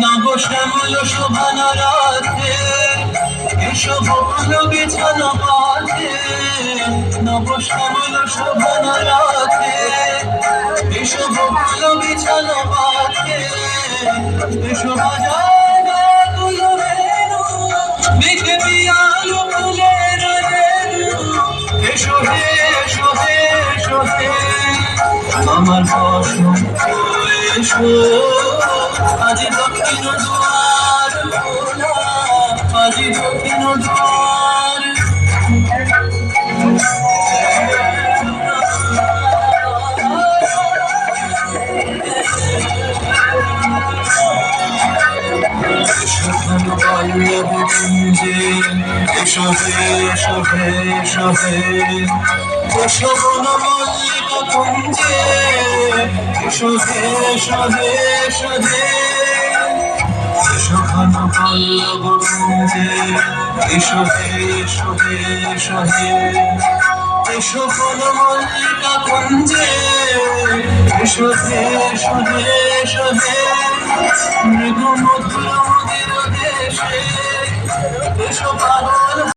নব শ্যামল শোভনা রাতে এসো বকুল বিছানো পাতে, নব শ্যামল শোভনা রাতে এসো বকুল বিছানো পাতে, এসো বাজানো তুলো বেনু মেঘে পিয়ালো ফুলের রেণু, এসো হে এসো হে এসো হে আমার বসন্ত এসো, আজ দক্ষিণ দুয়ার খোলা, আজ দক্ষিণ দুয়ার। এসো ঘন পল্লব কুঞ্জে, এসো হে এসো হে এসো হে, এসো বন মল্লিকা কুঞ্জে, এসো হে এসো হে এসো হে, এসো ঘন পল্লব কুঞ্জে, এসো হে এসো হে এসো হে, এসো বন মল্লিকা কুঞ্জে, এসো হে এসো হে এসো হে, মৃদু মধুর মদির দেশে এসো পাগল।